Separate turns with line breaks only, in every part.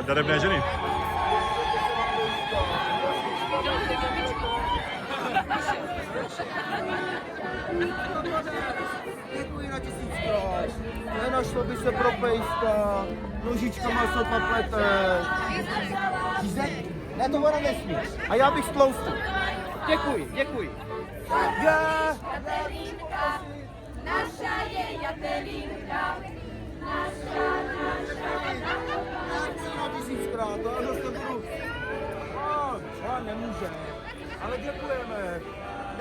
darebné ženy.
Děkuji na 1000krát. Nenašlo by se pro pejska, nožičkama sotva plete. Žízek? Ne, to ona nesmí. A já bych stloustil. Děkuji, děkuji. Já.
Naša je Jatelinka, naša.
Na 1000krát, to dost nebudu. Třeba nemůže. Ale děkujeme.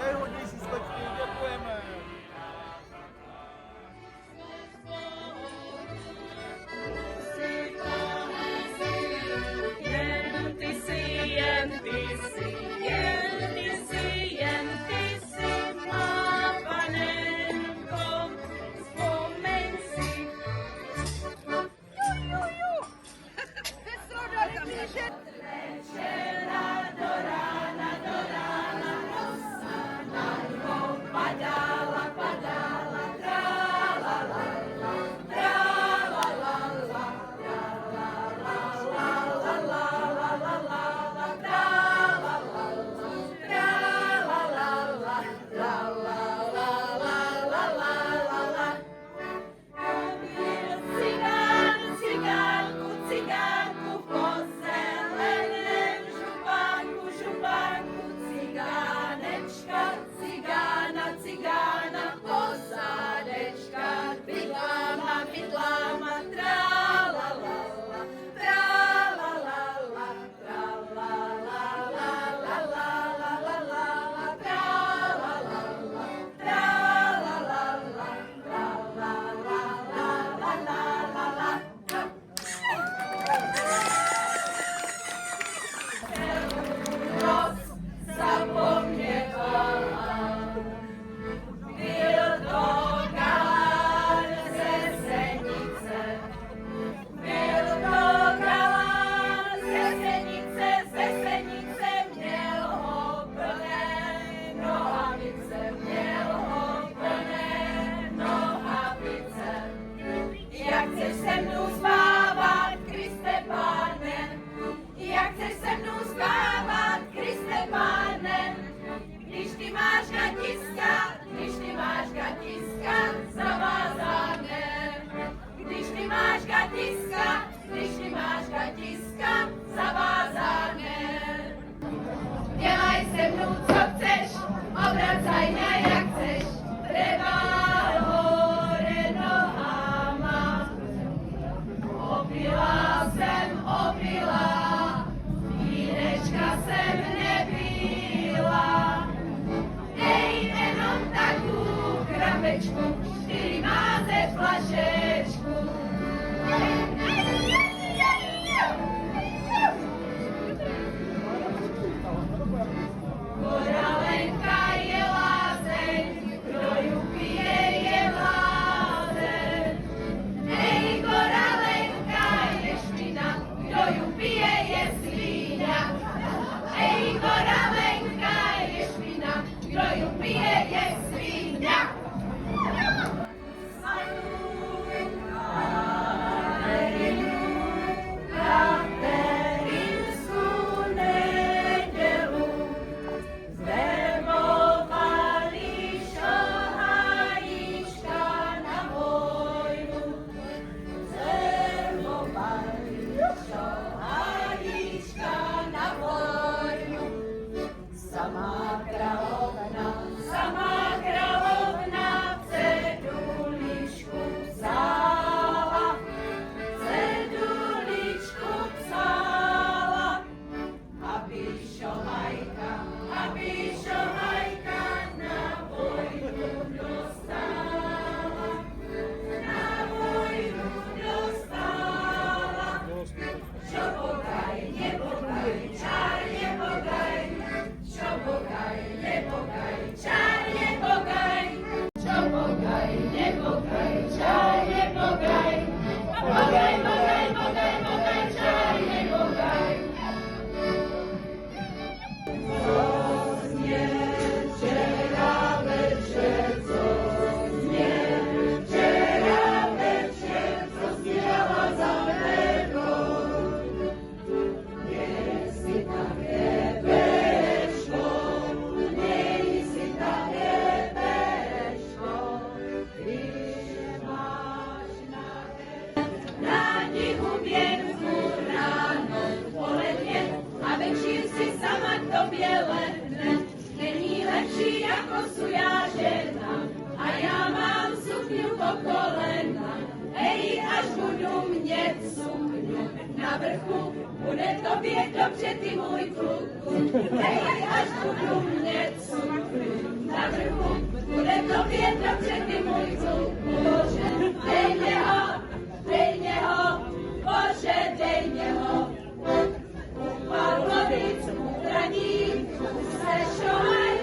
Nejhodnější slečky, děkujeme.
Dělaj se mnou, co chceš, obracaj mě, jak chceš, treba hore nohama. Opila jsem, opila, vínečka jsem nepila. Dej jenom takovou krabečku, 4 máze flašečku. Koralenka je lázeň, kdo ju pije je blázen. Hej, koralenka je špina, kdo ju pije je svíňa. Hej, koralenka je špina, kdo ju pije je svíňa. Sama královna vrchu, bude tobě dobře, ty můj kluku. Hej, až budu mě cukru. Na vrchu, bude tobě dobře, ty můj kluku. Bože, dej mě ho, Bože, dej mě ho. U Pavlovic, u Braní, se šohaj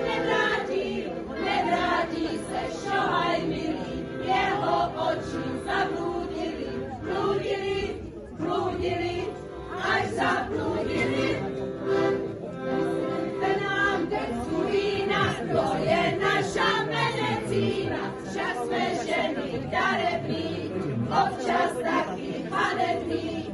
nevrátí se šohaj milý. Jeho oči bludili, až zabludili. Vemte nám decku vína, to je naša medicína. Však jsme ženy darebný, občas taky hanebný.